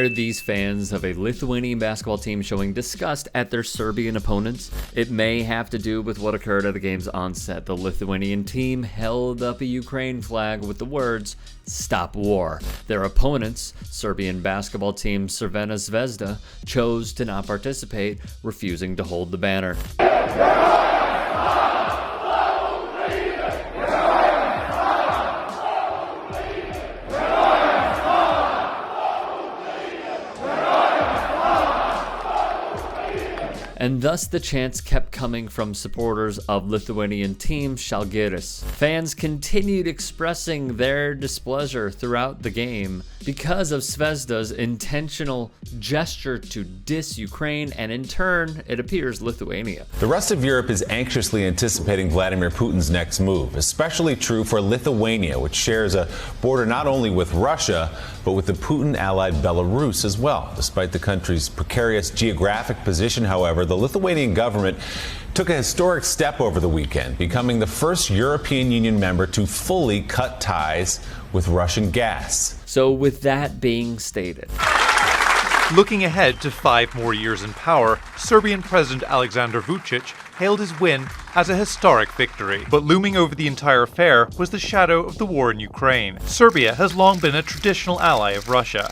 are these fans of a Lithuanian basketball team showing disgust at their Serbian opponents? It may have to do with what occurred at the game's onset. The Lithuanian team held up a Ukraine flag with the words, "Stop War." Their opponents, Serbian basketball team Crvena Zvezda, chose to not participate, refusing to hold the banner. And thus the chants kept coming from supporters of Lithuanian team Zalgiris. Fans continued expressing their displeasure throughout the game because of Zvezda's intentional gesture to diss Ukraine and in turn, it appears, Lithuania. The rest of Europe is anxiously anticipating Vladimir Putin's next move, especially true for Lithuania, which shares a border not only with Russia, but with the Putin-allied Belarus as well. Despite the country's precarious geographic position, however, the Lithuanian government took a historic step over the weekend, becoming the first European Union member to fully cut ties with Russian gas. So with that being stated, looking ahead to 5 more years in power, Serbian President Aleksandar Vučić hailed his win as a historic victory. But looming over the entire affair was the shadow of the war in Ukraine. Serbia has long been a traditional ally of Russia,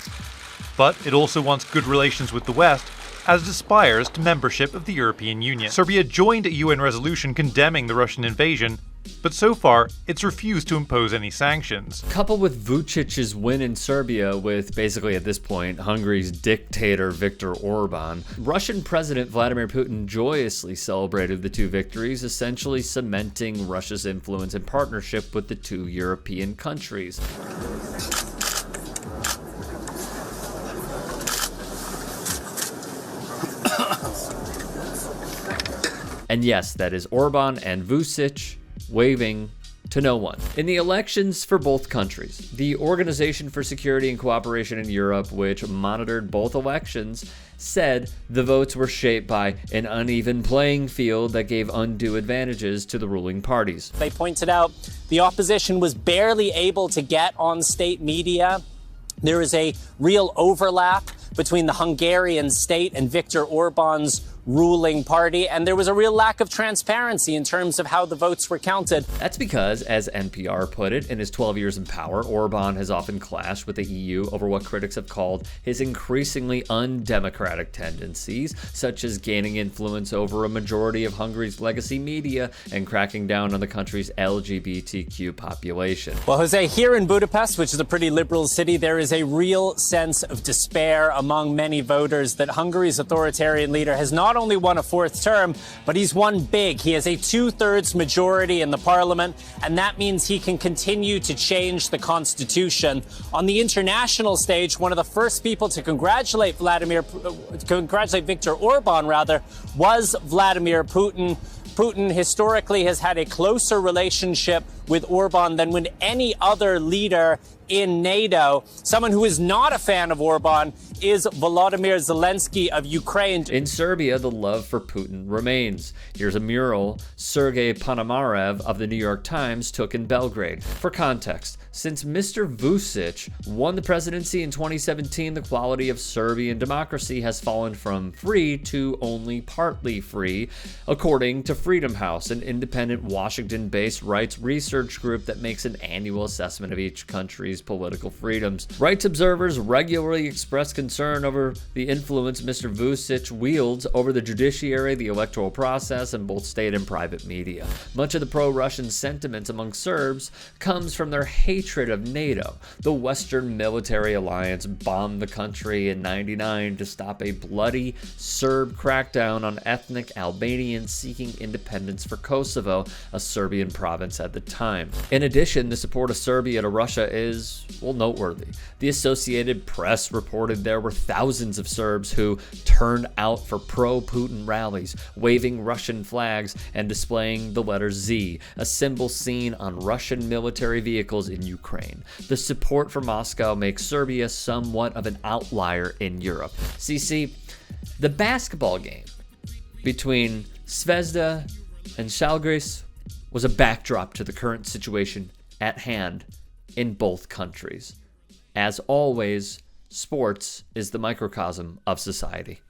but it also wants good relations with the West, as it aspires to membership of the European Union. Serbia joined a UN resolution condemning the Russian invasion, but so far, it's refused to impose any sanctions. Coupled with Vucic's win in Serbia with basically at this point Hungary's dictator Viktor Orban, Russian President Vladimir Putin joyously celebrated the two victories, essentially cementing Russia's influence and partnership with the two European countries. And yes, that is Orban and Vučić waving to no one. In the elections for both countries, the Organization for Security and Cooperation in Europe, which monitored both elections, said the votes were shaped by an uneven playing field that gave undue advantages to the ruling parties. They pointed out the opposition was barely able to get on state media. There is a real overlap between the Hungarian state and Viktor Orban's ruling party, and there was a real lack of transparency in terms of how the votes were counted. That's because, as NPR put it, in his 12 years in power, Orban has often clashed with the EU over what critics have called his increasingly undemocratic tendencies, such as gaining influence over a majority of Hungary's legacy media and cracking down on the country's LGBTQ population. Well, Jose, here in Budapest, which is a pretty liberal city, there is a real sense of despair among many voters that Hungary's authoritarian leader has not only won a 4th term, but he's won big. He has a 2/3 majority in the parliament, and that means he can continue to change the constitution. On the international stage, one of the first people to congratulate Viktor Orban, was Vladimir Putin. Putin historically has had a closer relationship with Orban than with any other leader in NATO. Someone who is not a fan of Orban is Volodymyr Zelensky of Ukraine. In Serbia, the love for Putin remains. Here's a mural Sergei Ponomarev of the New York Times took in Belgrade. For context, since Mr. Vučić won the presidency in 2017, the quality of Serbian democracy has fallen from free to only partly free, according to Freedom House, an independent Washington-based rights research group that makes an annual assessment of each country's political freedoms. Rights observers regularly express concern over the influence Mr. Vučić wields over the judiciary, the electoral process, and both state and private media. Much of the pro-Russian sentiment among Serbs comes from their hatred of NATO. The Western military alliance bombed the country in '99 to stop a bloody Serb crackdown on ethnic Albanians seeking independence for Kosovo, a Serbian province at the time. In addition, the support of Serbia to Russia is, well, noteworthy. The Associated Press reported there were thousands of Serbs who turned out for pro-Putin rallies, waving Russian flags and displaying the letter Z, a symbol seen on Russian military vehicles in Ukraine. The support for Moscow makes Serbia somewhat of an outlier in Europe. See, the basketball game between Zvezda and Zalgiris was a backdrop to the current situation at hand in both countries. As always, Sports is the microcosm of society.